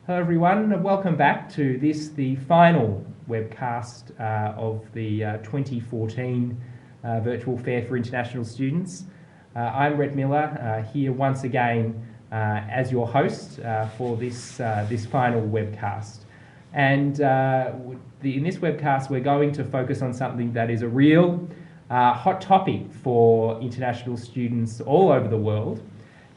Hello everyone, and welcome back to this, the final webcast of the 2014 Virtual Fair for International Students. I'm Rhett Miller, here once again as your host for this final webcast. And in this webcast we're going to focus on something that is a real hot topic for international students all over the world,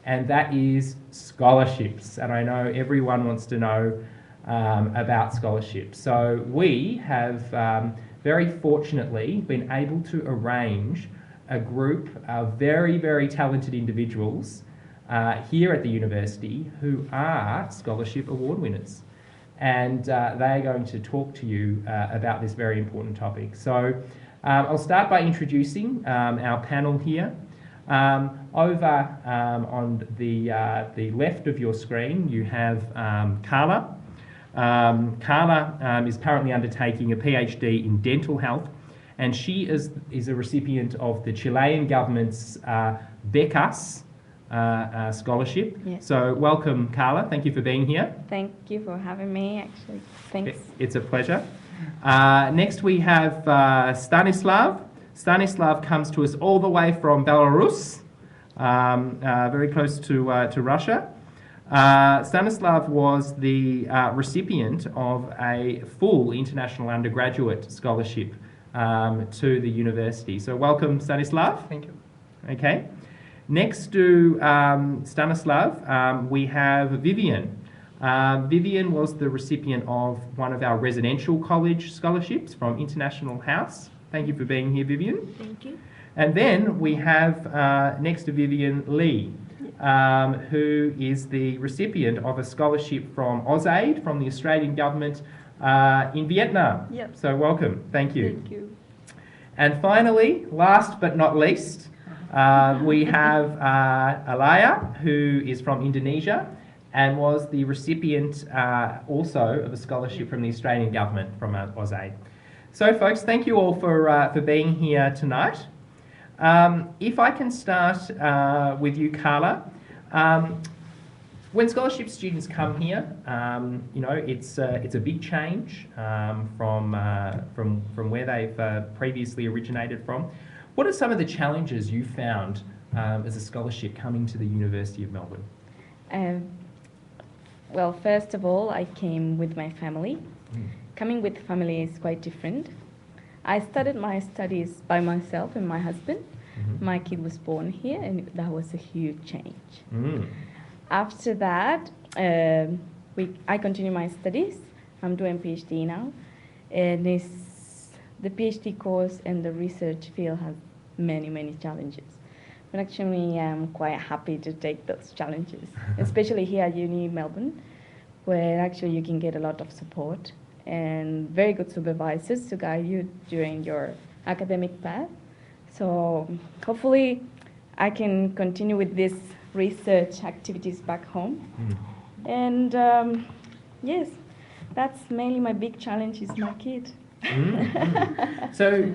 and that is scholarships. And I know everyone wants to know about scholarships. So we have very fortunately been able to arrange a group of very, very talented individuals here at the university who are scholarship award winners. And they are going to talk to you about this very important topic. So I'll start by introducing our panel here. Over on the left of your screen, you have Carla. Carla is currently undertaking a PhD in dental health, and she is a recipient of the Chilean government's Becas scholarship. Yes. So welcome, Carla. Thank you for being here. Thank you for having me, actually. Thanks. It's a pleasure. Next we have Stanislav. Stanislav comes to us all the way from Belarus, very close to Russia. Stanislav was the recipient of a full international undergraduate scholarship to the university. So welcome, Stanislav. Thank you. Okay. Next to Stanislav, we have Vivian. Vivian was the recipient of one of our residential college scholarships from International House. Thank you for being here, Vivian. Thank you. And then we have next to Vivian Lee, who is the recipient of a scholarship from AusAid, from the Australian government in Vietnam. Yep. So welcome. Thank you. Thank you. And finally, last but not least, we have Alaya, who is from Indonesia and was the recipient also of a scholarship from the Australian government from AusAid. So folks, thank you all for being here tonight. If I can start with you, Carla. When scholarship students come here, it's a big change from where they've previously originated from. What are some of the challenges you found as a scholarship coming to the University of Melbourne? Well, first of all, I came with my family. Coming with family is quite different. I started my studies by myself and my husband. Mm-hmm. My kid was born here, and that was a huge change. After that, I continue my studies. I'm doing PhD now, and the PhD course and the research field has many, many challenges. But actually, I'm quite happy to take those challenges, especially here at Uni Melbourne, where actually you can get a lot of support and very good supervisors to guide you during your academic path. So hopefully I can continue with these research activities back home. And yes, that's mainly my big challenge is my kid. So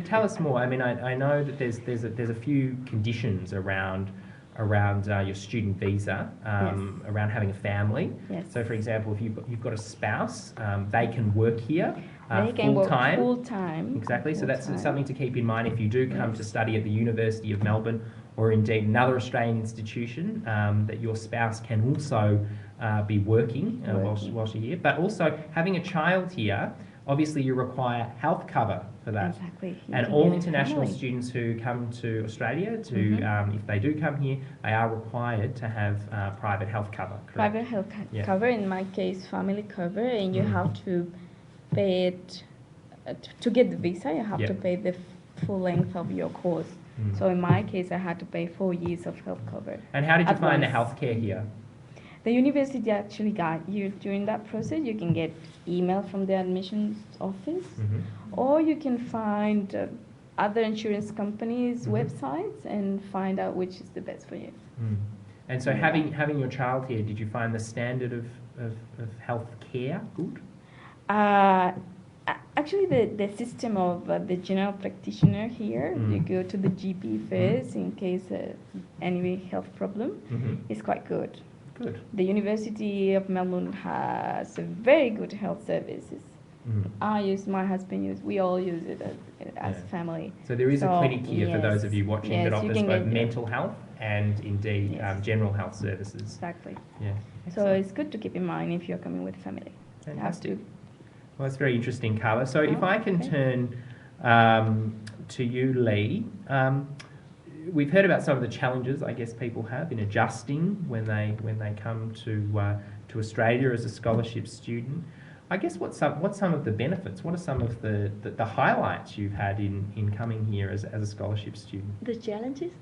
tell us more. I mean, I know that there's a few conditions around your student visa, Yes. around having a family. Yes. So, for example, if you've got a spouse, they can work here They can full work time. full time. Exactly. So that's Full-time. something to keep in mind if you do come Yes. to study at the University of Melbourne, or indeed another Australian institution, that your spouse can also be working whilst you're here. But also having a child here, obviously you require health cover for that. Exactly. You And can all get a international family. students who come to Australia, if they do come here, they are required to have private health cover. Correct? Private health Yeah. cover, in my case, family cover, and you have to pay it to get the visa. You have to Yep. pay the full length of your course. So in my case, I had to pay 4 years of health cover. And how did you at find the once. healthcare here? The university actually guide you during that process. You can get email from the admissions office, or you can find other insurance companies' websites and find out which is the best for you. And so having your child here, did you find the standard of health care good? Actually, the system of the general practitioner here, you go to the GP first in case any health problem, is quite good. Good. The University of Melbourne has a very good health services. My husband we all use it as family. So there is a clinic here for those of you watching that offers both mental health and indeed general health services. Exactly. Yeah. So it's good to keep in mind if you're coming with family. Fantastic. Well, that's very interesting, Carla. So if I can turn to you, Lee. We've heard about some of the challenges I guess people have in adjusting when they come to Australia as a scholarship student. I guess what's some of the benefits? What are some of the highlights you've had in coming here as a scholarship student? The challenges?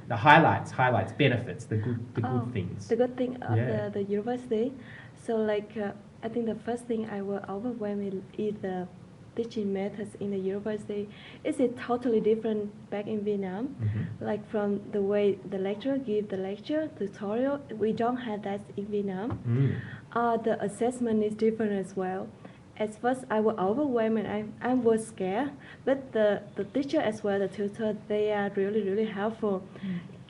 The highlights, benefits, the good things. The good thing of the university. So I think the first thing I will overwhelm is the teaching methods in the university. It's totally different back in Vietnam. Like from the way the lecturer give the lecture, tutorial, we don't have that in Vietnam. The assessment is different as well. At first I was overwhelmed and I was scared, but the teacher as well, the tutor, they are really, really helpful.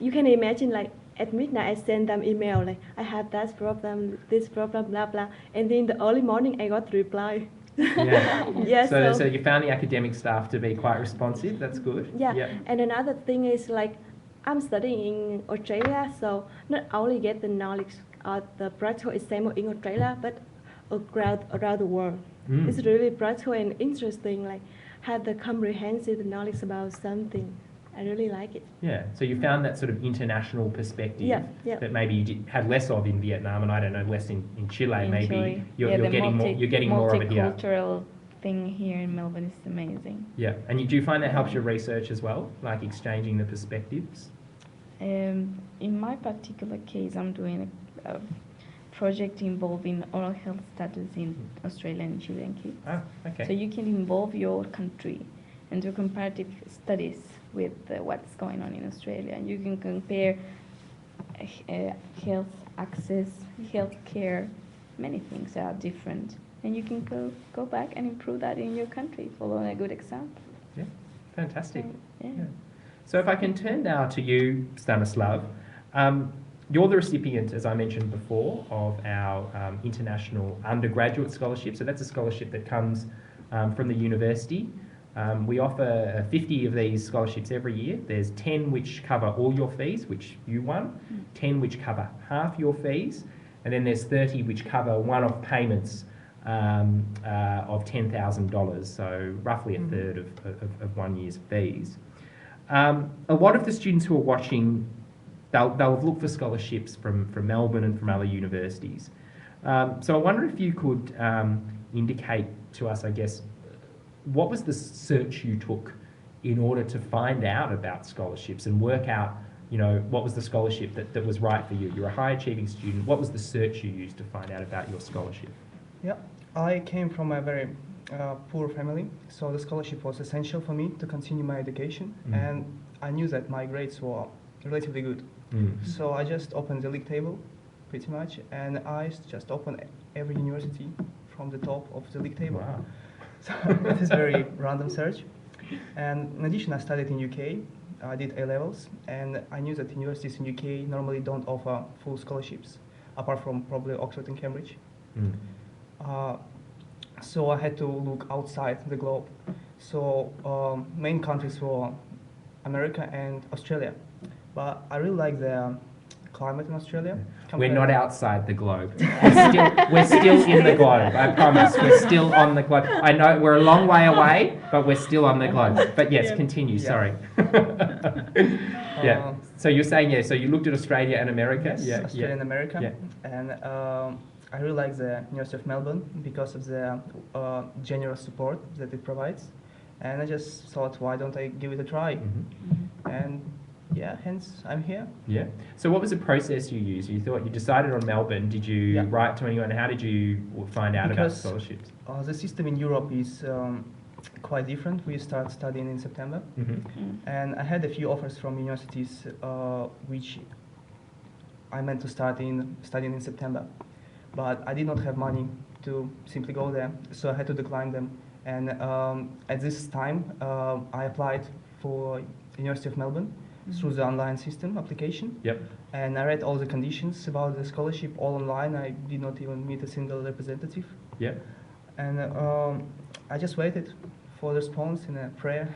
You can imagine at midnight I send them email like I have that problem, this problem, blah blah, and then in the early morning I got the reply. Yeah. So you found the academic staff to be quite responsive. That's good. Yeah. And another thing is I'm studying in Australia, so not only get the knowledge of the practical example in Australia, but around the world. It's really practical and interesting. Have the comprehensive knowledge about something. I really like it. Yeah, so you found that sort of international perspective that maybe you had less of in Vietnam, and I don't know, less in Chile. Maybe you're getting more of it here. Multicultural thing here in Melbourne is amazing. Yeah, and do you find that helps your research as well, like exchanging the perspectives? In my particular case, I'm doing a project involving oral health status in Australian and Chilean kids. Ah, okay. So you can involve your country and do comparative studies with what's going on in Australia. And you can compare health access, healthcare, many things are different. And you can go back and improve that in your country, following a good example. Yeah, fantastic. Yeah. So if I can turn now to you, Stanislav. You're the recipient, as I mentioned before, of our International Undergraduate Scholarship. So that's a scholarship that comes from the university. We offer 50 of these scholarships every year. There's 10 which cover all your fees, which you won, 10 which cover half your fees, and then there's 30 which cover one-off payments of $10,000, so roughly a third of 1 year's fees. A lot of the students who are watching, they'll have looked for scholarships from Melbourne and from other universities. So I wonder if you could indicate to us, I guess, what was the search you took in order to find out about scholarships and work out, what was the scholarship that was right for you? You're a high achieving student. What was the search you used to find out about your scholarship? Yeah, I came from a very poor family, so the scholarship was essential for me to continue my education, and I knew that my grades were relatively good. So I just opened the league table, pretty much, and I just opened every university from the top of the league table. Wow. So that is very random search. And in addition, I studied in UK. I did A-levels, and I knew that universities in UK normally don't offer full scholarships, apart from probably Oxford and Cambridge. So I had to look outside the globe. So main countries were America and Australia. But I really like the climate in Australia. We're not outside the globe. We're still in the globe, I promise. We're still on the globe. I know we're a long way away, but we're still on the globe. But yes, continue, sorry. So you're saying, so you looked at Australia and America? Yes, Australia and America. And I really like the University of Melbourne because of the generous support that it provides. And I just thought, why don't I give it a try? And hence I'm here. Yeah. So what was the process you used? You decided on Melbourne. Did you write to anyone? How did you find out about scholarships? The system in Europe is quite different. We start studying in September. And I had a few offers from universities which I meant to studying in September. But I did not have money to simply go there, so I had to decline them. And at this time, I applied for University of Melbourne, through the online system application. Yep. And I read all the conditions about the scholarship all online. I did not even meet a single representative. Yep. And I just waited for the response in a prayer.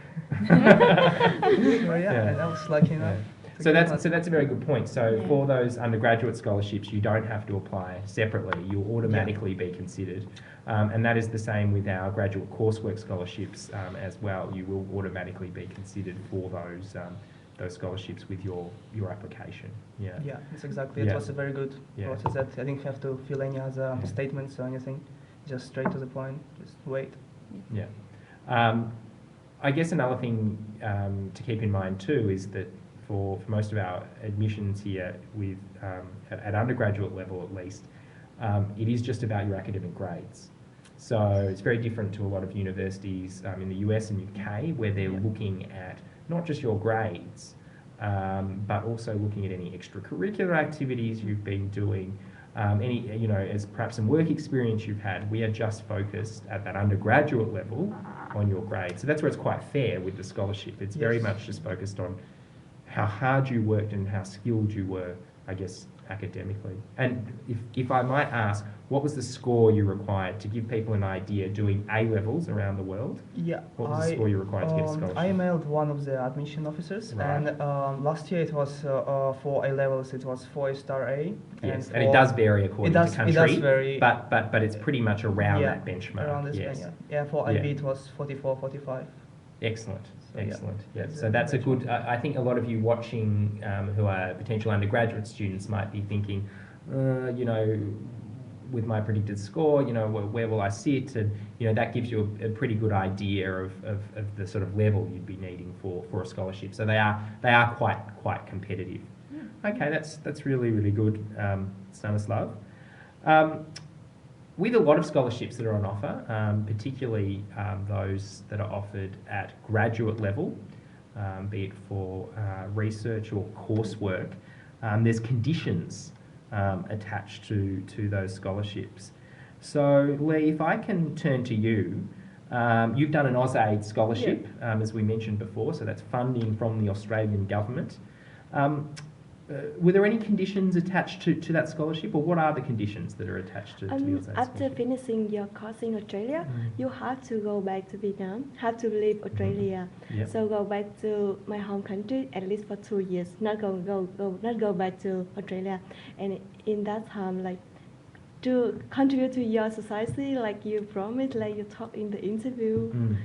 And I was lucky enough. So that's a very good point. So for those undergraduate scholarships, you don't have to apply separately. You'll automatically be considered. And that is the same with our graduate coursework scholarships as well. You will automatically be considered for those scholarships with your application. Yeah. Yeah, that's exactly. It was a very good process. That I didn't have to fill any other statements or anything. Just straight to the point. Just wait. Yeah. I guess another thing to keep in mind too is that for most of our admissions here with at undergraduate level at least, it is just about your academic grades. So it's very different to a lot of universities in the US and UK where they're looking at not just your grades, but also looking at any extracurricular activities you've been doing, any, as perhaps some work experience you've had. We are just focused at that undergraduate level on your grades. So that's where it's quite fair with the scholarship. It's very much just focused on how hard you worked and how skilled you were, I guess, academically. And if I might ask, what was the score you required to give people an idea doing A-levels around the world? Yeah. What was the score you required to get a scholarship? I emailed one of the admission officers, and last year it was for A-levels, it was 4-star A. Yes, and it does vary according to country, it does vary, but it's pretty much around that benchmark. Around this benchmark. Yeah, for IB it was 44, 45. Excellent. Excellent. Yeah. So that's a good. I think a lot of you watching who are potential undergraduate students might be thinking, with my predicted score, where will I sit? And that gives you a pretty good idea of the sort of level you'd be needing for a scholarship. So they are quite competitive. Okay, that's really good, Stanislav. With a lot of scholarships that are on offer, particularly those that are offered at graduate level, be it for research or coursework, there's conditions attached to those scholarships. So Lee, if I can turn to you, you've done an AusAid scholarship, as we mentioned before, so that's funding from the Australian government. Were there any conditions attached to that scholarship, or what are the conditions that are attached to the AusAid scholarship? After finishing your course in Australia, you have to go back to Vietnam, have to leave Australia. So go back to my home country at least for 2 years, not go back to Australia. And in that time, like, to contribute to your society, like you promised, like you talked in the interview.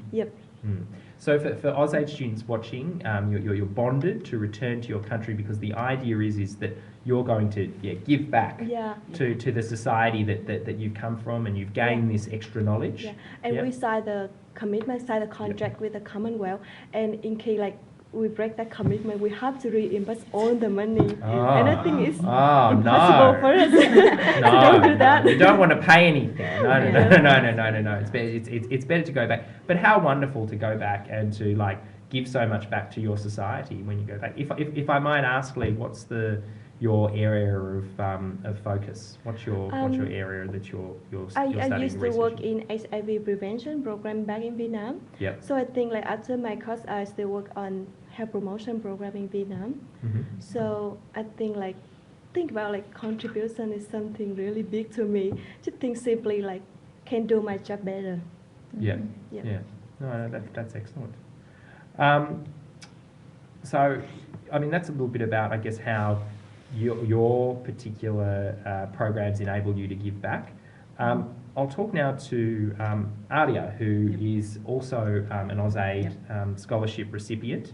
So for AusAid students watching, you're bonded to return to your country because the idea is that you're going to give back to the society that you've come from, and you've gained this extra knowledge. And we signed the commitment, signed the contract with the Commonwealth, and in case like we break that commitment, we have to reimburse all the money. And I think it's impossible for us to do that. You don't want to pay anything. No. It's better to go back. But how wonderful to go back and to give so much back to your society when you go back. If I might ask, Lee, what's your area of focus? What's your area that you're studying? I used to work in HIV prevention program back in Vietnam. So I think after my course, I still work on health promotion program in Vietnam. So I think about contribution is something really big to me. Just think simply can do my job better. No, that's excellent. So, I mean, that's a little bit about, I guess, how your particular programs enable you to give back. I'll talk now to Aria, who is also an AusAid scholarship recipient.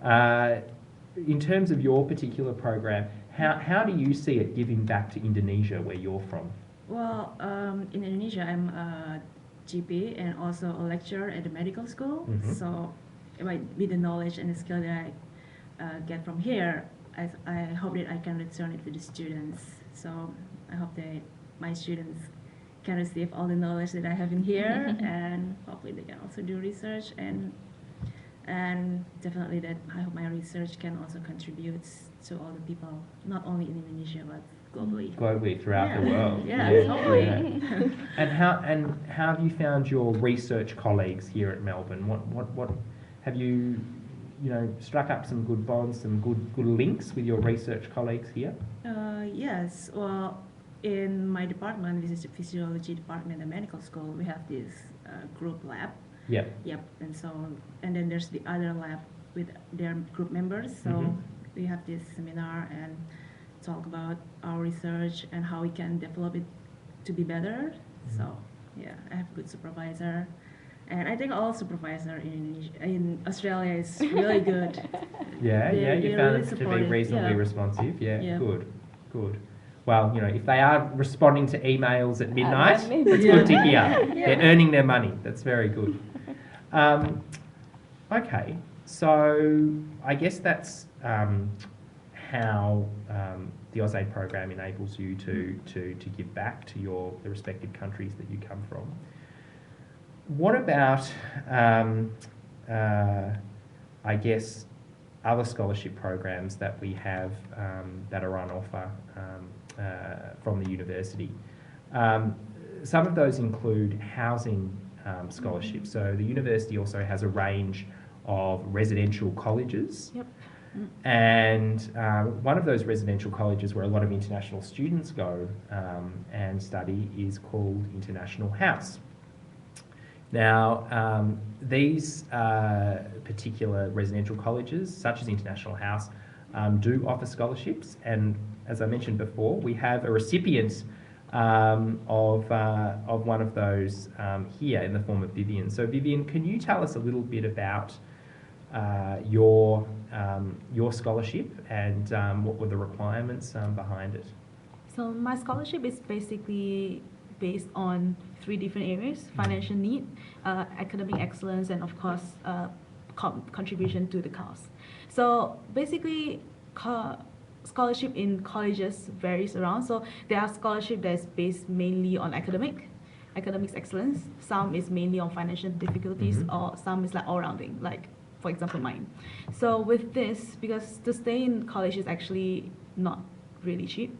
In terms of your particular program, how do you see it giving back to Indonesia, where you're from? Well, in Indonesia, I'm a GP and also a lecturer at the medical school. So with the knowledge and the skill that I get from here, I hope that I can return it to the students. So I hope that my students can receive all the knowledge that I have in here, and hopefully they can also do research, and definitely that I hope my research can also contribute to all the people, not only in Indonesia but globally. Globally, throughout the world. Hopefully. And how have you found your research colleagues here at Melbourne? What have you struck up some good bonds, some good links with your research colleagues here? Yes. Well, in my department, this is the physiology department at medical school, we have this group lab. Yep. Yep. And then there's the other lab with their group members. So we have this seminar and talk about our research and how we can develop it to be better. So yeah, I have a good supervisor. And I think all supervisor in Australia is really good. Yeah, you found it to be reasonably responsive. Yeah, good. Well, if they are responding to emails at midnight, that's good to hear. They're earning their money. That's very good. Okay, so I guess that's how the AusAid program enables you to give back to the respective countries that you come from. What about, I guess, other scholarship programs that we have that are on offer from the university? Some of those include housing scholarships. So the university also has a range of residential colleges. Yep. And one of those residential colleges where a lot of international students go and study is called International House. Now, these particular residential colleges, such as International House, do offer scholarships, and as I mentioned before, we have a recipient of one of those here in the form of Vivian. So Vivian, can you tell us a little bit about your scholarship and what were the requirements behind it? So my scholarship is basically based on 3 different areas: financial need, academic excellence, and of course contribution to the cause. So basically scholarship in colleges varies around. So there are scholarship that's based mainly on academics excellence, some is mainly on financial difficulties, or some is like all-rounding, like for example mine. So with this, because to stay in college is actually not really cheap.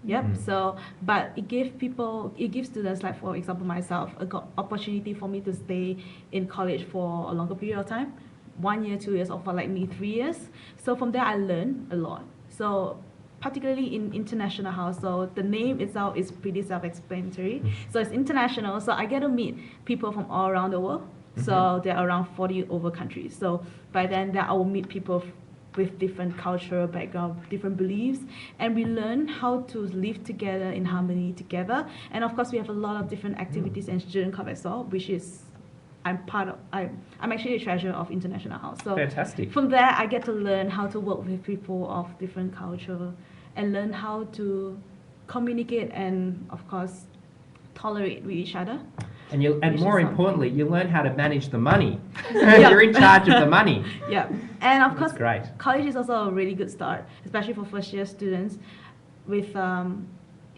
Yep. So, but it gives students, like for example myself, a opportunity for me to stay in college for a longer period of time, 1 year, 2 years, or for like me 3 years. So from there I learned a lot. So particularly in International House, so the name itself is pretty self-explanatory. So it's international. So I get to meet people from all around the world. So there are around 40 over countries. So by then I will meet people with different cultural background, different beliefs, and we learn how to live together in harmony together. And of course, we have a lot of different activities and student club as well, which is I'm actually a treasurer of International House. So fantastic. From there, I get to learn how to work with people of different culture and learn how to communicate and of course tolerate with each other. And more importantly, you learn how to manage the money. You're in charge of the money. Yeah, and of course, great. College is also a really good start, especially for first-year students, with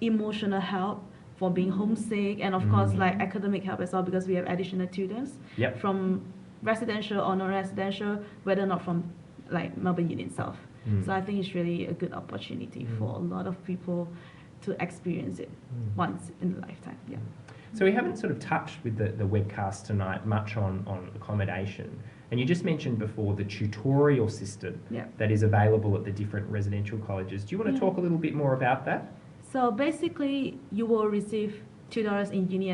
emotional help for being homesick, and of course, like academic help as well, because we have additional tutors from residential or non-residential, whether or not from like Melbourne Uni itself. So I think it's really a good opportunity for a lot of people to experience it once in a lifetime. Yeah. So we haven't sort of touched with the webcast tonight much on accommodation. And you just mentioned before the tutorial system that is available at the different residential colleges. Do you want to talk a little bit more about that? So basically, you will receive tutors in uni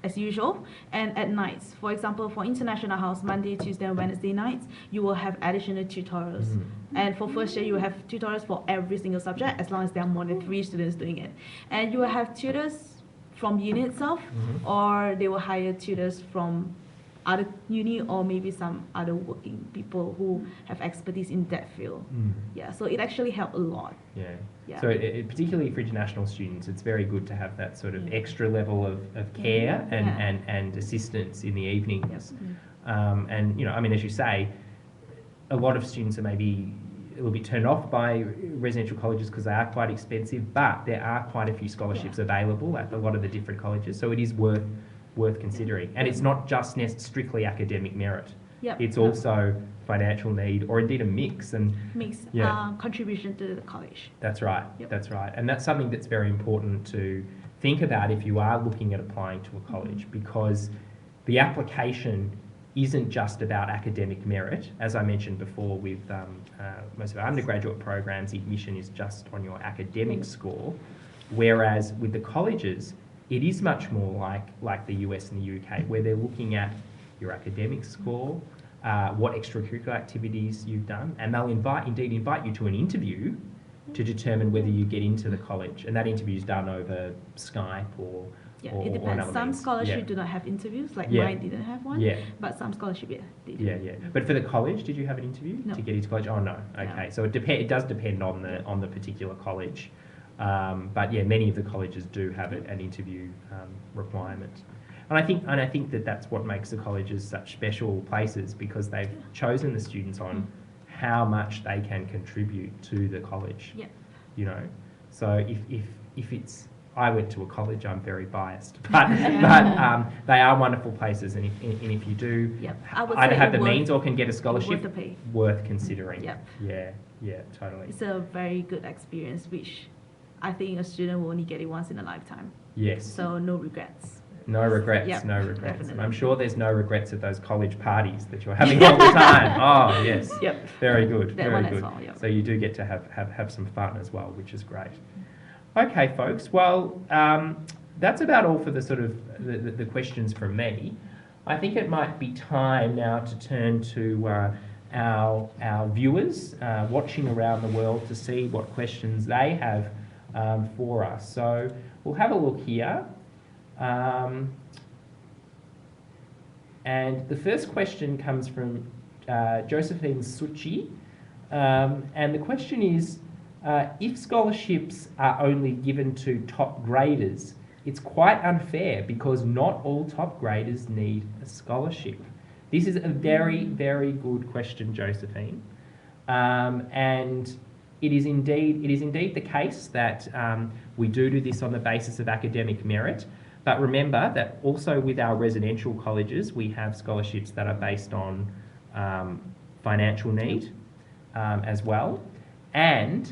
as usual, and at nights. For example, for International House, Monday, Tuesday, and Wednesday nights, you will have additional tutorials. And for first year, you will have tutors for every single subject, as long as there are more than 3 students doing it. And you will have tutors from uni itself, or they will hire tutors from other uni or maybe some other working people who have expertise in that field. Yeah, so it actually helped a lot. Yeah. So particularly for international students, it's very good to have that sort of extra level of care and assistance in the evenings. And I mean, as you say, a lot of students are maybe a little bit turned off by residential colleges because they are quite expensive, but there are quite a few scholarships available at a lot of the different colleges, so it is worth considering. And it's not just strictly academic merit. It's also financial need, or indeed a mix. And contribution to the college. That's right. That's right. And that's something that's very important to think about if you are looking at applying to a college, because the application isn't just about academic merit. As I mentioned before, with most of our undergraduate programs, admission is just on your academic score, whereas with the colleges, it is much more like the US and the UK, where they're looking at your academic score, what extracurricular activities you've done, and they'll indeed invite you to an interview to determine whether you get into the college. And that interview is done over Skype or it depends. Some scholarships do not have interviews, like mine didn't have one. But some scholarship, they do. But for the college, did you have an interview to get into college? Oh no. Okay, No. so it does depend on the particular college. But yeah, many of the colleges do have an interview requirement. And I think that that's what makes the colleges such special places, because they've chosen the students on how much they can contribute to the college. Yeah. You know, so if it's, I went to a college, I'm very biased, but they are wonderful places, and if you do either have the means or can get a scholarship, worth considering. Yeah, totally. It's a very good experience, which I think a student will only get it once in a lifetime. Yes. So no regrets. No regrets, Yep, no regrets. definitely. And I'm sure there's no regrets at those college parties that you're having all the time. Oh, yes. Yep. Very good, That very one good. as well, yep. So you do get to have some fun as well, which is great. Okay, folks. Well, that's about all for the sort of the questions from me. I think it might be time now to turn to our viewers watching around the world to see what questions they have for us. So we'll have a look here. And the first question comes from Josephine Suchi, and the question is, if scholarships are only given to top graders, it's quite unfair because not all top graders need a scholarship. This is a very, very good question, Josephine, and it is indeed the case that we do this on the basis of academic merit. But remember that also with our residential colleges, we have scholarships that are based on financial need as well. And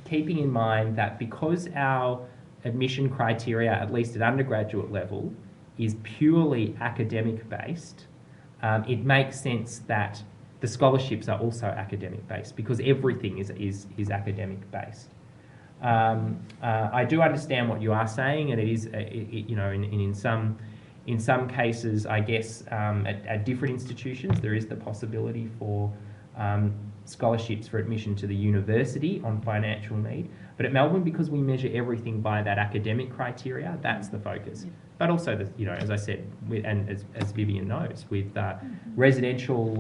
keeping in mind that because our admission criteria, at least at undergraduate level, is purely academic based, it makes sense that the scholarships are also academic based, because everything is academic based. I do understand what you are saying, and it is, you know, in some cases, I guess, at different institutions, there is the possibility for scholarships for admission to the university on financial need. But at Melbourne, because we measure everything by that academic criteria, that's the focus. Yeah. But also, you know, as I said, and as Vivian knows, with residential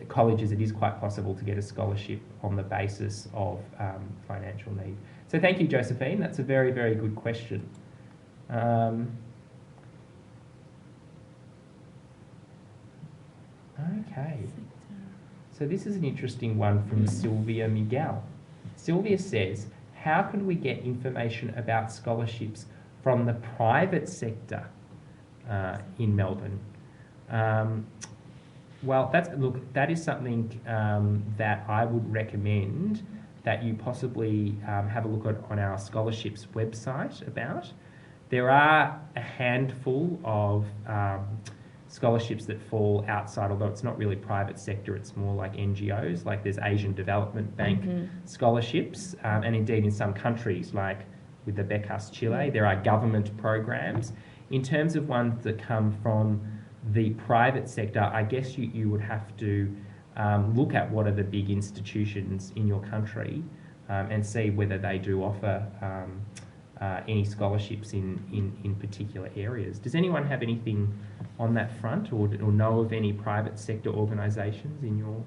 colleges, it is quite possible to get a scholarship on the basis of financial need. So thank you, Josephine. That's a very, very good question. Okay. So this is an interesting one from Sylvia Miguel. Sylvia says, how can we get information about scholarships from the private sector in Melbourne? Well, that is something that I would recommend that you possibly have a look at on our scholarships website about. There are a handful of scholarships that fall outside, although it's not really private sector, it's more like NGOs, like there's Asian Development Bank scholarships, and indeed in some countries, like with the Becas Chile, there are government programs. In terms of ones that come from the private sector, I guess you would have to look at what are the big institutions in your country and see whether they do offer any scholarships in particular areas. Does anyone have anything on that front, or know of any private sector organisations in your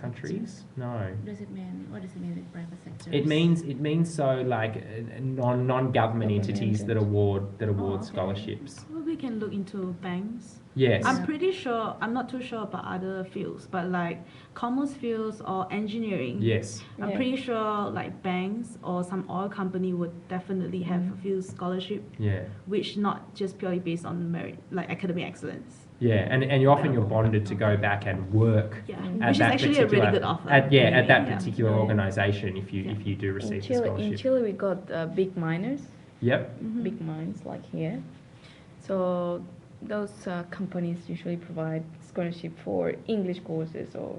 countries? No. What does it mean with private sector? It means so like non-government entities that award scholarships. Well, we can look into banks. Yes. I'm pretty sure, I'm not too sure about other fields, but like commerce fields or engineering. Yes. I'm pretty sure like banks or some oil company would definitely have a few scholarship. Yeah. Which not just purely based on merit, like academic excellence. Yeah, and you're bonded to go back and work. Yeah, at which is that actually a really good offer. At that particular organisation, if you do receive the scholarship. In Chile, we got big miners. Yep. Big mines like here. So those companies usually provide scholarship for English courses, or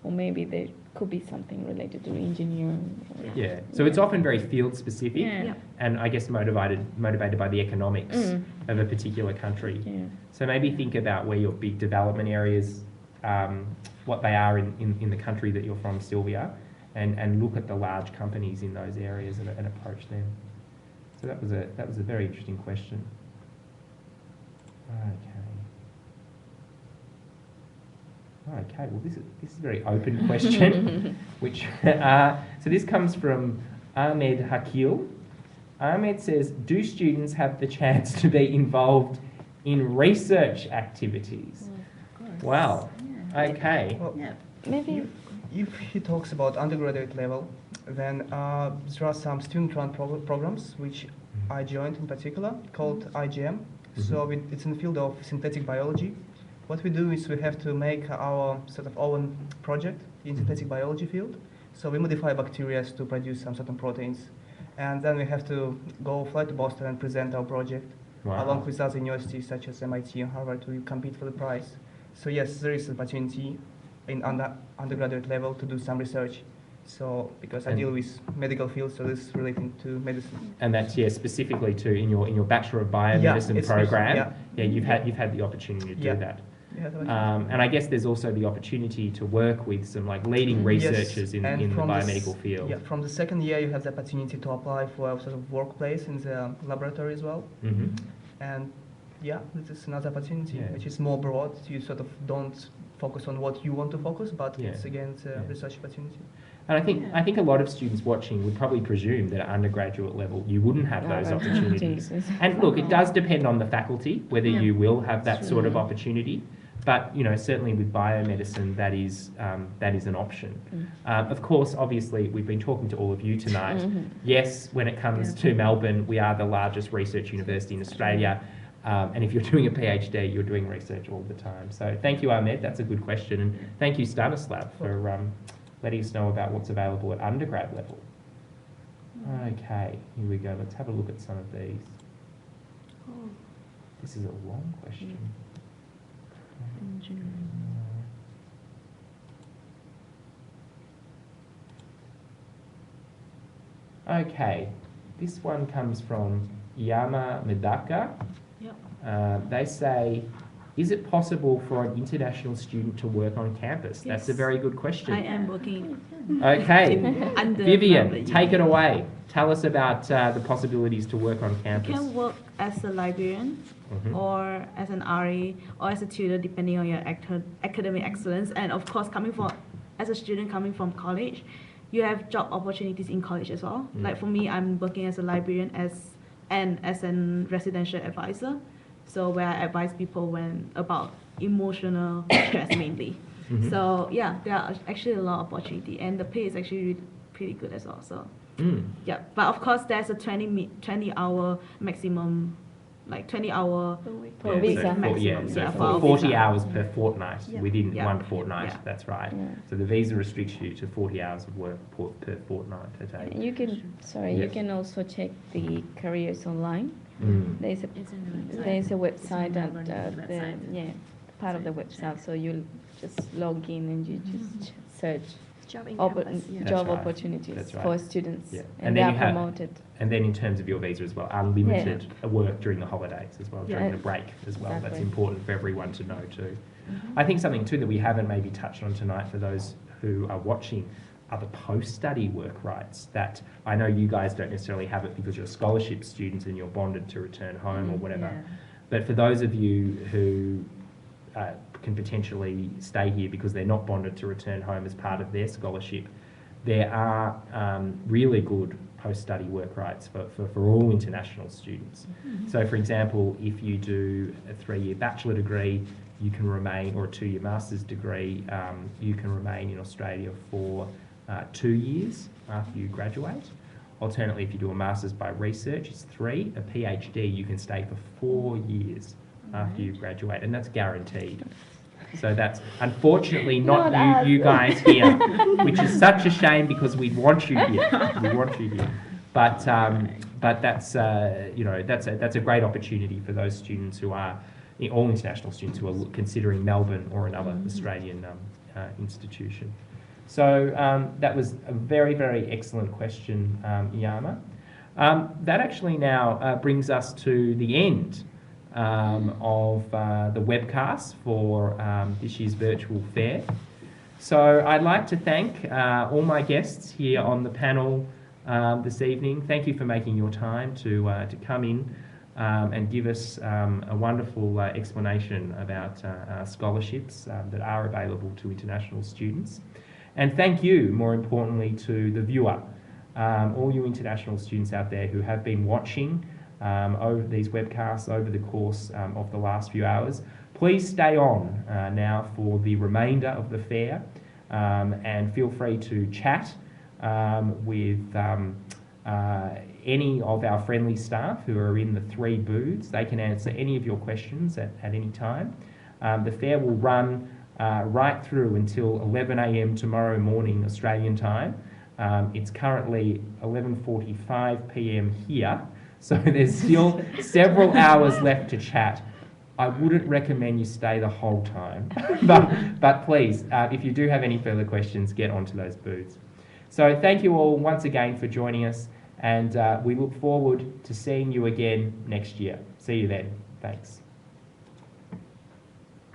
maybe there could be something related to engineering. Yeah. So it's often very field specific, Yeah. Yeah. and I guess motivated by the economics of a particular country. Yeah. So maybe think about where your big development areas, what they are in the country that you're from, Sylvia, and look at the large companies in those areas and approach them. So that was a very interesting question. Okay, well this is a very open question, which so this comes from Ahmed Hakil. Ahmed says, do students have the chance to be involved in research activities? Wow. Yeah. Okay. Well, Yeah. Maybe. if he talks about undergraduate level, then there are some student-run programs which I joined in particular, called IGM. So it's in the field of synthetic biology. What we do is we have to make our sort of own project in synthetic biology field. So we modify bacteria to produce some certain proteins. And then we have to fly to Boston and present our project, Wow. along with other universities such as MIT and Harvard to compete for the prize. So yes, there is an opportunity in undergraduate level to do some research. So because I And- deal with medical field, so this is relating to medicine. And that's specifically to in your Bachelor of Biomedicine it's program. yeah. Yeah, you've had the opportunity to Yeah. do that. Yeah, that was- And I guess there's also the opportunity to work with some like leading researchers in the from biomedical field. Yeah, from the second year you have the opportunity to apply for a sort of workplace in the laboratory as well. Mm-hmm. And yeah, this is another opportunity, Yeah. which is more broad. You sort of don't focus on what you want to focus, but Yeah. it's again a Yeah. research opportunity. And I think a lot of students watching would probably presume that at undergraduate level you wouldn't have those opportunities. And look, it does depend on the faculty whether Yeah. you will have that That's sort of right. opportunity. But certainly with biomedicine, that is an option. Of course, obviously, we've been talking to all of you tonight. Yes, when it comes to Melbourne, we are the largest research university in Australia. And if you're doing a PhD, you're doing research all the time. So thank you, Ahmed. That's a good question. And thank you, Stanislav, for letting us know about what's available at undergrad level. Okay, here we go. Let's have a look at some of these. This is a long question. Okay, this one comes from Yama Medaka. Yep. They say, is it possible for an international student to work on campus? That's a Yes. very good question. I am working Okay, under Vivian, the take it away. Tell us about the possibilities to work on You campus. can work as a librarian Mhm. or as an RA or as a tutor depending on your academic excellence. And of course, as a student coming from college, you have job opportunities in college as well. Mm. Like for me, I'm working as a librarian as a residential advisor. So where I advise people about emotional stress mainly. Mhm. So yeah, there are actually a lot of opportunity, and the pay is actually pretty good as well. So Mm. yeah, but of course there's a 20 hour maximum, like 20 hour Per Yeah, visa. so maximum. so yeah, for for our 40 visa. hours per fortnight Yeah. within Yeah. one fortnight. Yeah. That's right. Yeah. So the visa restricts you to 40 hours of work per fortnight per day. You can, sorry, you Yes. can also check the careers online. Mm. There's a It's in the website. there's a It's website in that Melbourne website. part of the website. So you'll just log in and you just search Job in opp- campus. Yeah. That's job right. opportunities That's right. for students, Yeah. and And they then are you have- promoted. And then in terms of your visa as well, unlimited work during the holidays as well, during Yeah. the break as well. That's Exactly. important for everyone to know too. I think something too that we haven't maybe touched on tonight for those who are watching are the post-study work rights that I know you guys don't necessarily have it because you're scholarship students and you're bonded to return home or whatever. Yeah. But for those of you who can potentially stay here because they're not bonded to return home as part of their scholarship, there are really good post-study work rights for all international students. So for example, if you do a 3-year bachelor degree, you can remain, or a 2-year master's degree, you can remain in Australia for 2 years after you graduate. Alternately, if you do a master's by research, it's 3. A PhD, you can stay for 4 years after you graduate, and that's guaranteed. So that's unfortunately not Not you us. guys here, which is such a shame because we want you here. We want you here. But that's that's a great opportunity for those students who are all international students who are considering Melbourne or another Australian institution. So that was a very, very excellent question, Iyama. That actually now brings us to the end of the webcast for this year's virtual fair. So I'd like to thank all my guests here on the panel this evening. Thank you for making your time to come in and give us a wonderful explanation about scholarships that are available to international students. And thank you, more importantly, to the viewer, all you international students out there who have been watching over these webcasts over the course of the last few hours. Please stay on now for the remainder of the fair and feel free to chat with any of our friendly staff who are in the 3 booths. They can answer any of your questions at any time. The fair will run right through until 11 a.m. tomorrow morning Australian time. It's currently 11:45 p.m. here, so there's still several hours left to chat. I wouldn't recommend you stay the whole time, but please, if you do have any further questions, get onto those booths. So thank you all once again for joining us, and we look forward to seeing you again next year. See you then. Thanks.